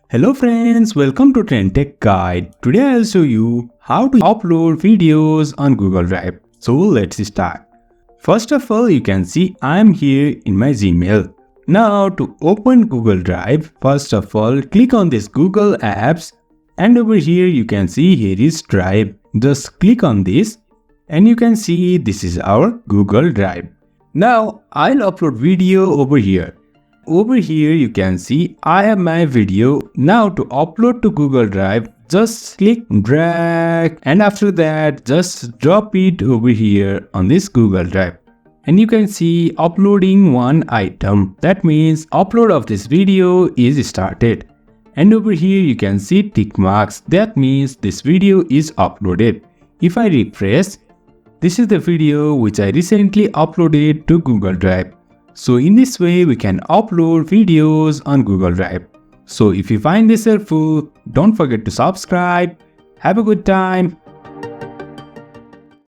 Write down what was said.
Hello friends, welcome to TrendTech Guide. Today I'll show you how to upload videos on Google Drive. So let's start. First of all, you can see I'm here in my Gmail. Now to open Google Drive, first of all click on this Google Apps and over here you can see here is Drive. Just click on this and you can see this is our Google Drive. Now I'll upload video over here. Over here you can see I have my video. Now to upload to Google Drive, just click drag and after that just drop it over here on this Google Drive. And you can see uploading one item. That means upload of this video is started. And over here you can see tick marks. That means this video is uploaded. If I refresh, this is the video which I recently uploaded to Google Drive. So in this way we can upload videos on Google Drive. So if you find this helpful, don't forget to subscribe. Have a good time.